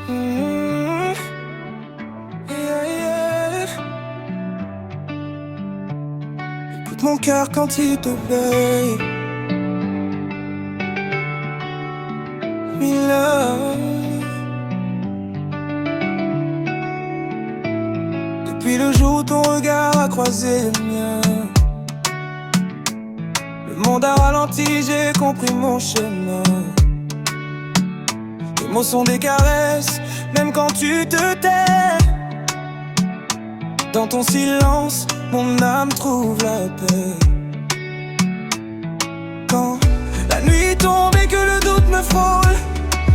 Mm. Yeah, yeah. Écoute mon cœur quand il te paye. Depuis le jour où ton regard a croisé le mien, le monde a ralenti, j'ai compris mon chemin. Les mots sont des caresses, même quand tu te tais. Dans ton silence, mon âme trouve la paix. Quand la nuit tombe et que le doute me frôle,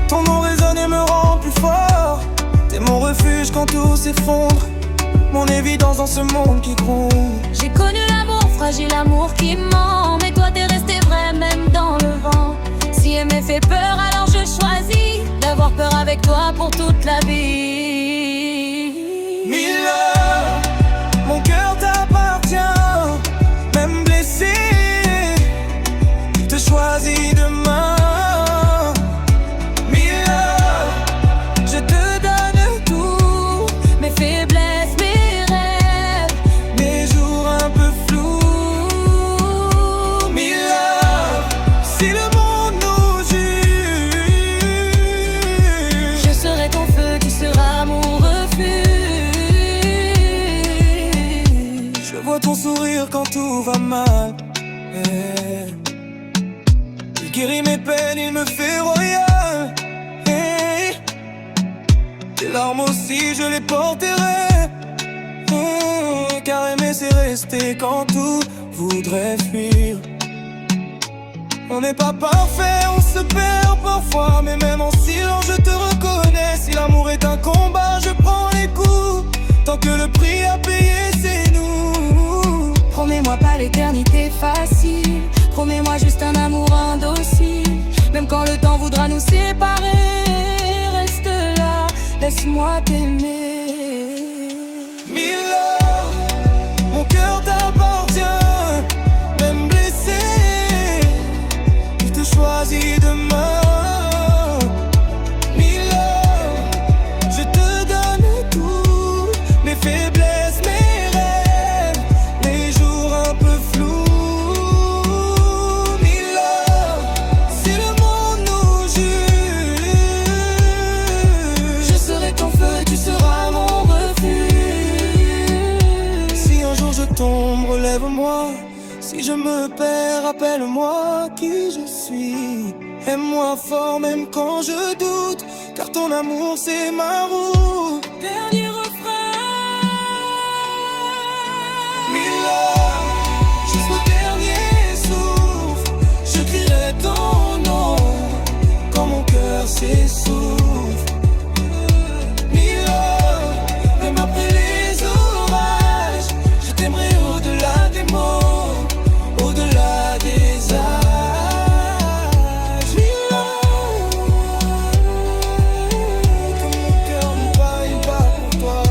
ton nom résonne et me rend plus fort. T'es mon refuge quand tout s'effondre, mon évidence dans ce monde qui gronde. J'ai connu l'amour fragile, l'amour qui ment, mais toi t'es resté vrai même dans le vent. Si aimer fait peur, alors je choisis d'avoir peur avec toi pour toute la vie. Miller, mon cœur t'appartient, même blessé, je te choisis demain. Ton sourire quand tout va mal, il guérit mes peines, il me fait royal. Tes larmes aussi je les porterai, car aimer c'est rester quand tout voudrait fuir. On n'est pas parfait, on se perd parfois, mais même en silence je te reconnais. Si l'amour est un combat, je prends les coups, tant que le prix à payer c'est nous. Promets-moi pas l'éternité facile, promets-moi juste un amour indocile. Même quand le temps voudra nous séparer, reste là, laisse-moi t'aimer. Miller, mon cœur t'appartient, même blessé, je te choisis demain. Miller, je te donne tout, mes faiblesses, mes rêves, les jours un peu flous. Miller, si le monde nous juge, je serai ton feu, tu seras mon refuge. Si un jour je tombe, relève-moi. Si je me perds, rappelle-moi qui je suis. Aime-moi fort même quand je doute, car ton amour c'est ma route. Dernier refrain. Miller, jusqu'au dernier souffle, je crierai ton nom quand mon cœur s'essouffle. Miller, même après les orages, je t'aimerai au-delà des mots, au-delà des âges. Miller, que mon cœur ne vaille pas pour toi.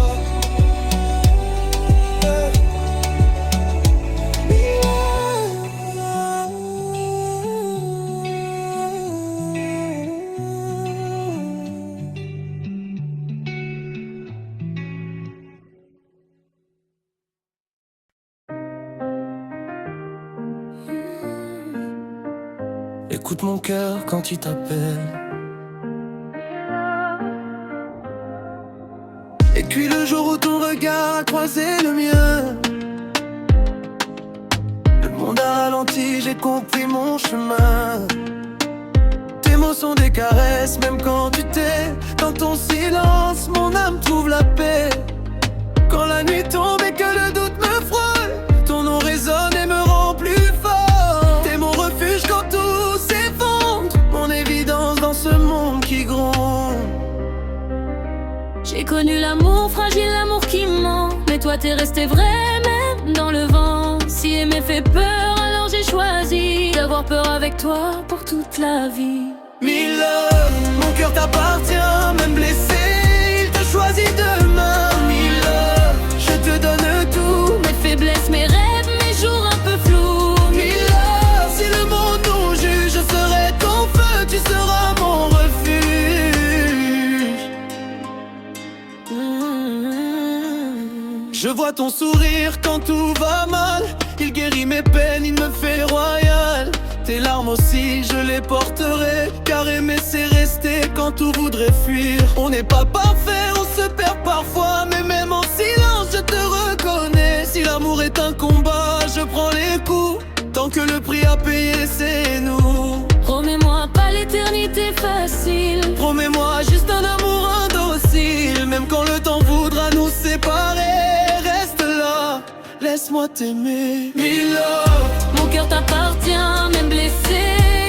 Écoute mon cœur quand il t'appelle. Et puis le jour où ton regard a croisé le mien, le monde a ralenti, j'ai compris mon chemin. Tes mots sont des caresses, même quand tu t'es. Dans ton silence, mon âme trouve la paix. Quand la nuit tombe et que le doute me frôle, ton nom résonne et me rend plus fort. T'es mon refuge quand tout s'effondre, mon évidence dans ce monde qui gronde. J'ai connu l'amour fragile, l'amour qui ment, mais toi t'es resté vrai même dans le vent. Si aimer fait peur, alors j'ai choisi d'avoir peur avec toi pour toute la vie. Miller, mon cœur t'appartient, même blessé, il te choisit demain. Miller, je te donne tout, Mes faiblesses, mes rêves, mes jours un peu flous. Miller, si le monde nous juge, je serai ton feu, tu seras mon refuge. Je vois ton sourire quand tout va mal. Il guérit mes peines, il me fait royal. Tes larmes aussi, je les porterai, car aimer c'est rester quand tout voudrait fuir. On n'est pas parfait, on se perd parfois, mais même en silence je te reconnais. Si l'amour est un combat, je prends les coups, tant que le prix à payer c'est nous. Promets-moi pas l'éternité facile. Promets-moi juste un amour indocile. Même quand le temps voudra nous séparer, reste là, laisse-moi t'aimer. Me love. Mon cœur t'appartient, même blessé,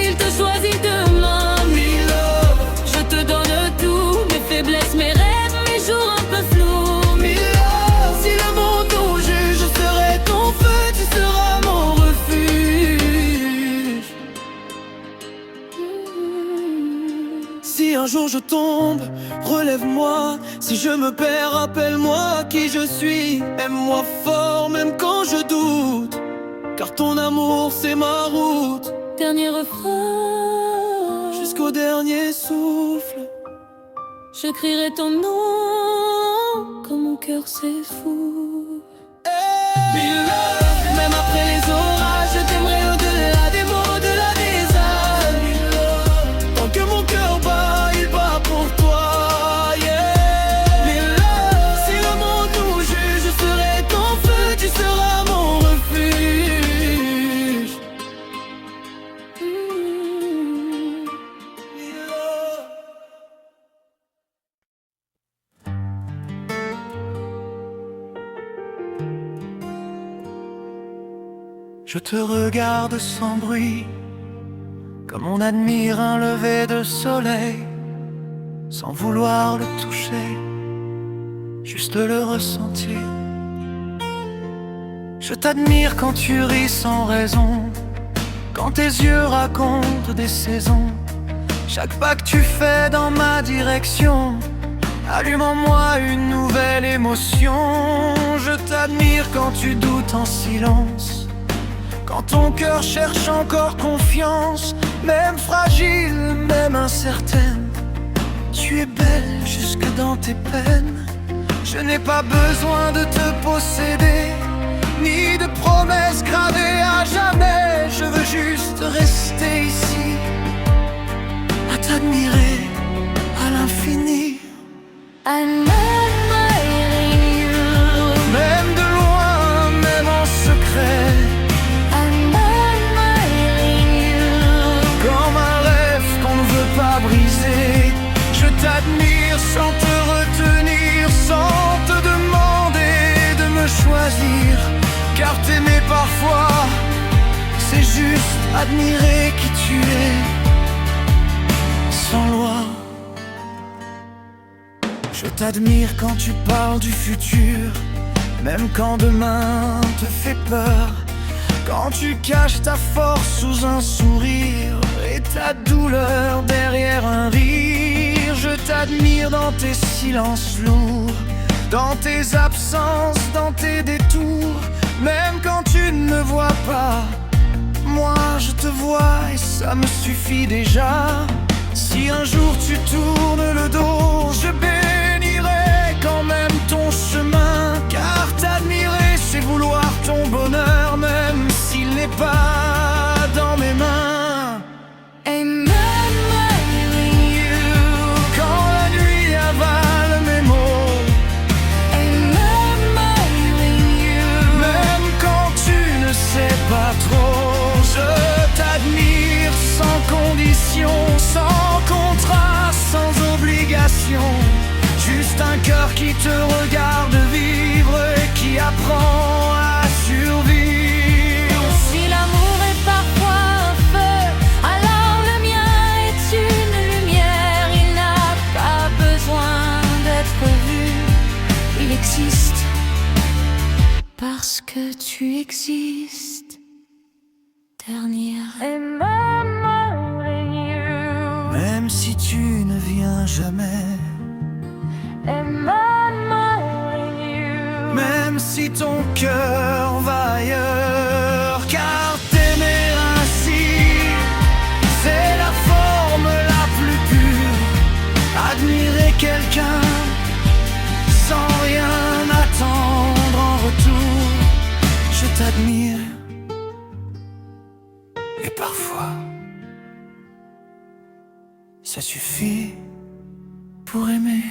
il te choisit demain. Me love. Je te donne tout, mes faiblesses, mes rêves, mes jours un peu flous. Me love. Si le monde nous juge, je serai ton feu, tu seras mon refuge. Si un jour je tombe, relève-moi. Si je me perds, rappelle-moi qui je suis. Aime-moi fort, même quand je doute, car ton amour c'est ma route. Dernier refrain, Jusqu'au dernier souffle, je crierai ton nom quand mon cœur s'effoule. Me love. Même après les orages, je t'aimerai au-delà des mots, au-delà des âges. Tant que mon cœur bat, il bat pour toi, yeah. Me love. Si le monde nous juge, je serai ton feu, tu seras mon refuge. Me love. Je te regarde sans bruit, comme on admire un lever de soleil, sans vouloir le toucher, juste le ressentir. Je t'admire quand tu ris sans raison, quand tes yeux racontent des saisons. Chaque pas que tu fais dans ma direction allume en moi une nouvelle émotion. Je t'admire quand tu doutes en silence, quand ton cœur cherche encore confiance, même fragile, même incertaine. Tu es belle jusque dans tes peines. Je n'ai pas besoin de te posséder, ni de promesses gravées à jamais. Je veux juste rester ici, à t'admirer à l'infini. I'm admiring you. Même de loin, même en secret, I'm admiring you. comme un rêve qu'on ne veut pas briser. Je t'admire sans te retenir, sans te demander de me choisir, car t'aimer parfois, c'est juste admirer qui tu es, sans loi. Je t'admire quand tu parles du futur, même quand demain te fait peur, quand tu caches ta force sous un sourire et ta douleur derrière un rire. Je t'admire dans tes silences lourds, dans tes absences, dans tes détours. Même quand tu ne me vois pas, moi je te vois et ça me suffit déjà. Si un jour tu tournes le dos, je bénirai quand même ton chemin, car t'admirer c'est vouloir ton bonheur, même s'il n'est pas dans mes mains. I'm admiring you. Quand la nuit avale mes mots, I'm admiring you. même quand tu ne sais pas trop, je t'admire sans condition, sans contrat, sans obligation. Juste un cœur qui te regarde vivre et qui apprend à survivre. Si l'amour est parfois un feu, alors le mien est une lumière. Il n'a pas besoin d'être vu, il existe parce que tu existes. Dernière. I'm admiring you. Même si tu ne viens jamais, I'm admiring you. même si ton cœur va ailleurs, car t'aimer ainsi, c'est la forme la plus pure. Admirer quelqu'un sans rien attendre s'admire. Et parfois, ça suffit pour aimer.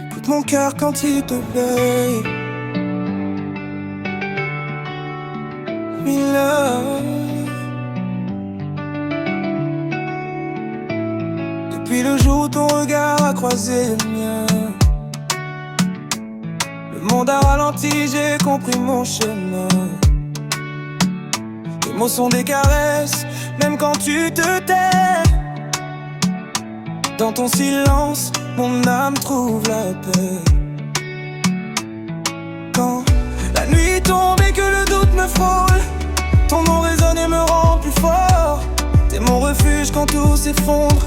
Écoute mon cœur quand il te veille. Depuis le jour où ton regard a croisé le mien, le monde a ralenti, j'ai compris mon chemin. Les mots sont des caresses, même quand tu te tais. Dans ton silence, mon âme trouve la paix. Quand la nuit tombe et que le doute me frôle, ton nom résonne et me rend plus fort. T'es mon refuge quand tout s'effondre,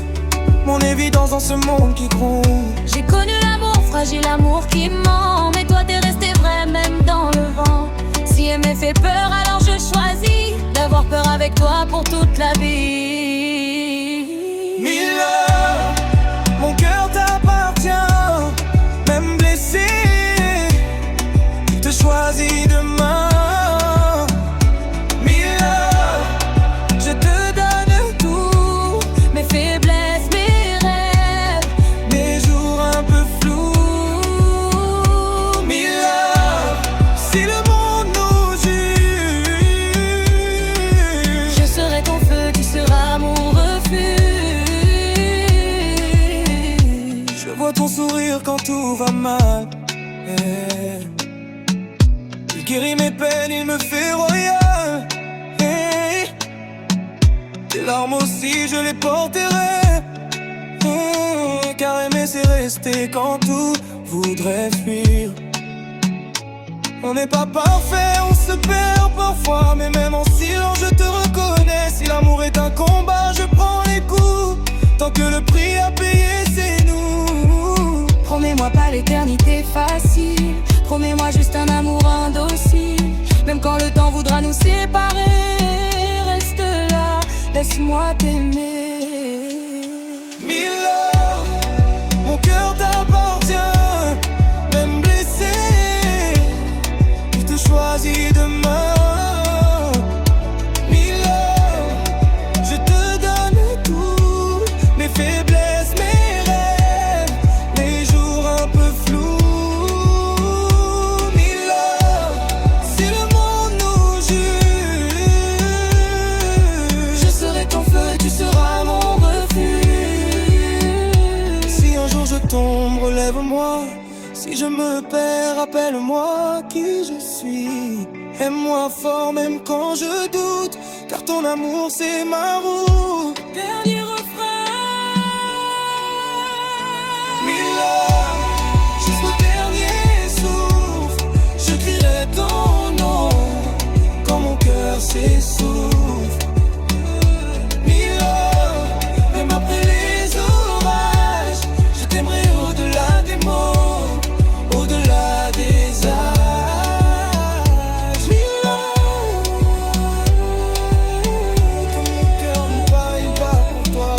mon évidence dans ce monde qui gronde. J'ai connu l'amour fragile, l'amour qui ment, mais toi t'es resté vrai même dans le vent. Si aimer fait peur, alors je choisis d'avoir peur avec toi pour toute la vie. Miller, mon cœur t'appartient, même blessé, il te choisit demain. Ton sourire quand tout va mal, il guérit mes peines, il me fait royal. Tes larmes aussi je les porterai, car aimer c'est rester quand tout voudrait fuir. On n'est pas parfait, on se perd parfois, mais même en silence je te reconnais. Si l'amour est un combat, je prends les coups, tant que le prix à payer c'est nous. Promets-moi pas l'éternité facile, promets-moi juste un amour indocile. Même quand le temps voudra nous séparer, reste là, laisse-moi t'aimer. Miller, mon cœur t'appartient, même blessé, il te choisit demain. Miller, je te donne tout, mes faiblesses, mes rêves, mes jours un peu flous. Miller, si le monde nous juge, je serai ton feu, tu seras mon refuge. si un jour je tombe, relève-moi. Si je me perds, rappelle-moi qui je suis. Aime-moi fort même quand je doute, car ton amour c'est ma route. Dernier refrain. Miller, jusqu'au dernier souffle, je crierai ton nom quand mon cœur s'essouffle. Miller, même après les orages, je t'aimerai au-delà des mots, au-delà des âges. Miller, que mon cœur me bat, il bat pour toi.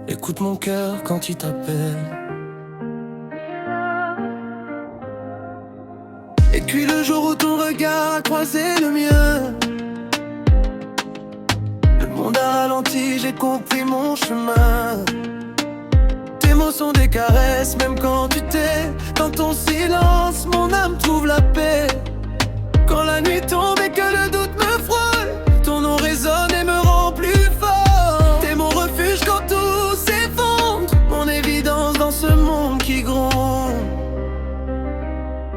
Écoute mon cœur quand il t'appelle. Et puis le jour où ton regard a croisé le mien, le monde a ralenti, j'ai compris mon chemin. Tes mots sont des caresses, même quand tu t'es. Dans ton silence, mon âme trouve la paix. Quand la nuit tombe et que le doute me frôle, ton nom résonne et me rend plus fort. T'es mon refuge quand tout s'effondre, mon évidence dans ce monde qui gronde.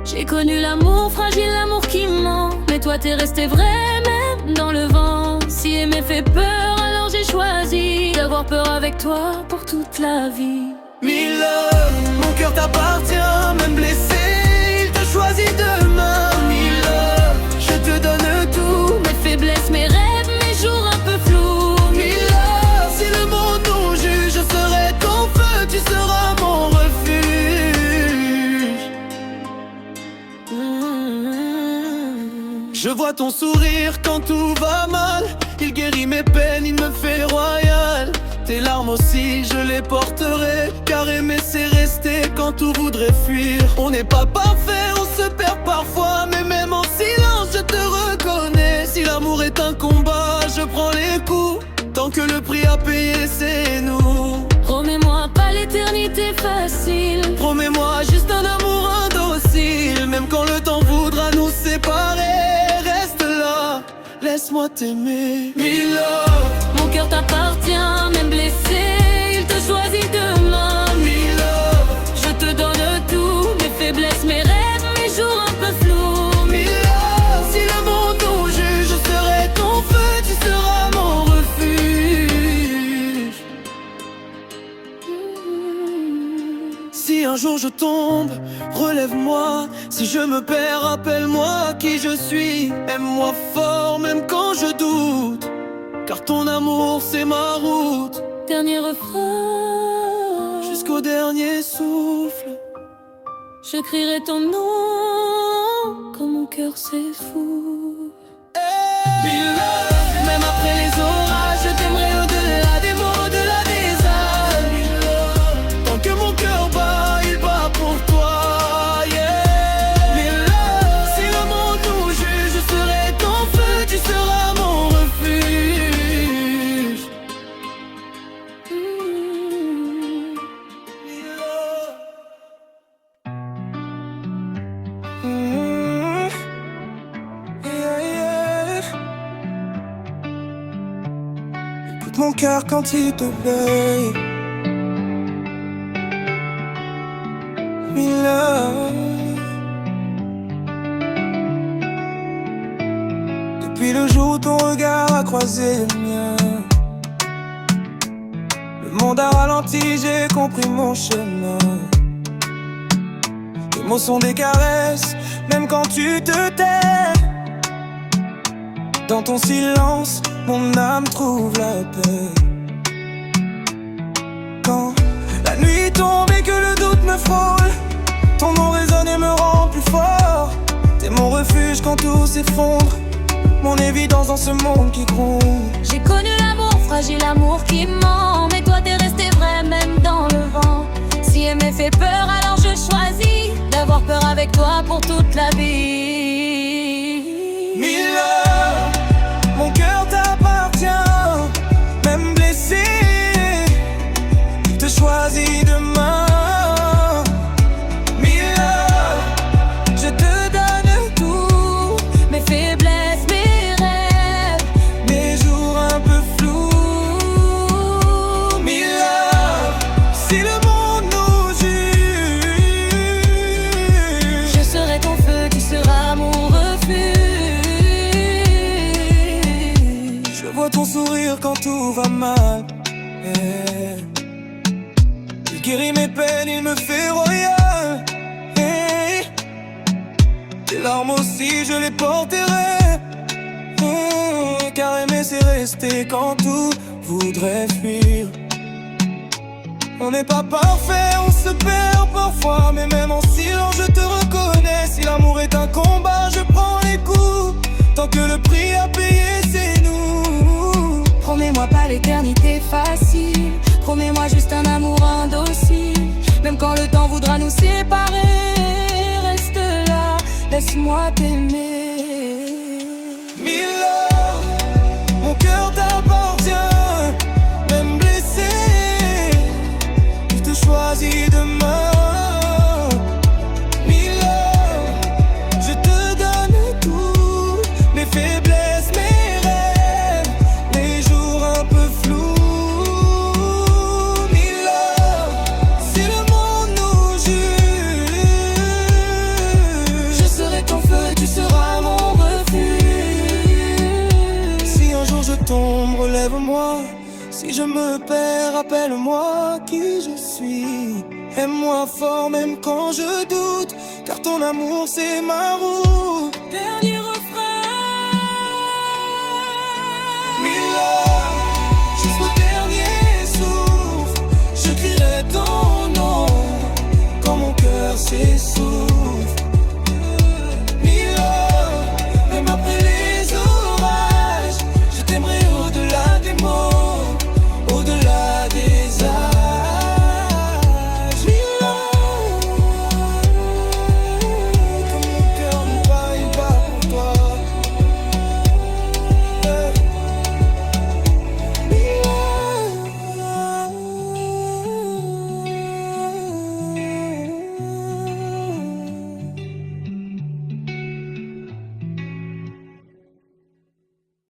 J'ai connu l'amour fragile, l'amour qui ment, mais toi t'es resté vrai même dans le vent. Si aimer fait peur, alors j'ai choisi d'avoir peur avec toi pour toute la vie. Miller, mon cœur t'appartient, même blessé, il choisis demain. Mille love, je te donne tout. Mes faiblesses, mes rêves, mes jours un peu flous. Mille love, si le monde nous juge, je serai ton feu, tu seras mon refuge. Je vois ton sourire quand tout va mal. Il guérit mes peines, il me fait royal. Tes larmes aussi, je les porterai. Car aimer c'est rester quand tout voudrait fuir. On n'est pas parfait, on se perd parfois. Mais même en silence, je te reconnais. Si l'amour est un combat, je prends les coups. Tant que le prix à payer, c'est nous. Promets-moi pas l'éternité facile. Promets-moi juste un amour indocile. Même quand le temps voudra nous séparer, reste là, laisse-moi t'aimer. Mille love, Mon cœur t'appartient, même blessé, il te choisit demain. mille love, Je te donne tout, mes faiblesses, mes rêves, mes jours un peu flous. mille love. Si le monde nous juge, je serai ton feu, tu seras mon refuge. Si un jour je tombe, relève-moi. Si je me perds, rappelle-moi qui je suis. Aime-moi fort, même quand je doute. Car ton amour, c'est ma route. Dernier refrain, Jusqu'au dernier souffle. je crierai ton nom quand mon cœur s'effoule. Mille love, même après les orages, je t'aimerai au-delà des mots, au-delà des âges. Mille love, tant que mon cœur bat, il bat pour toi. Yeah. Mille love, si le monde nous juge, je serai ton feu, tu seras mon refuge. Mille love. Yeah, yeah. Écoute mon cœur quand il te veille. Mille love. Depuis le jour où ton regard a croisé le mien, le monde a ralenti, j'ai compris mon chemin. Les mots sont des caresses, même quand tu te tais. Dans ton silence, mon âme trouve la paix. Quand la nuit tombe et que le doute me frôle, ton nom résonne et me rend plus fort. T'es mon refuge quand tout s'effondre, mon évidence dans ce monde qui gronde. J'ai connu l'amour fragile, l'amour qui ment. Mais toi t'es resté vrai même dans le vent. Si aimer fait peur, alors je choisis d'avoir peur avec toi pour toute la vie. Mille love, mon cœur t'appartient, même blessé, il te choisit demain. Mille love, Je te donne tout, mes faiblesses, mes rêves. mes jours un peu flous. Mille love, si le monde nous juge, Je serai ton feu, tu seras mon refuge. je vois ton sourire quand tout va mal. Yeah. Il guérit mes peines, il me fait royal. Hey. Tes larmes aussi, je les porterai. Car aimer c'est rester quand tout voudrait fuir. On n'est pas parfait, on se perd parfois. Mais même en silence, je te reconnais. Si l'amour est un combat, je prends les coups. Tant que le prix à payer, c'est nous. Promets-moi pas l'éternité facile. Promets-moi juste un amour indocile. Même quand le temps voudra nous séparer, reste là, laisse-moi t'aimer. Mille love, mon cœur t'appartient, même blessé, il te choisit demain. Mille love, je te donne tout, mes faiblesses, mes rêves, les jours un peu flous. Mille love, si le monde nous juge, Je serai ton feu, tu seras mon refuge. si un jour je tombe, relève-moi. Si je me perds, rappelle-moi qui je suis. Aime-moi fort même quand je doute, car ton amour c'est ma route. Dernier refrain. Mila, jusqu'au dernier souffle, je crierai ton nom quand mon cœur s'essouffle.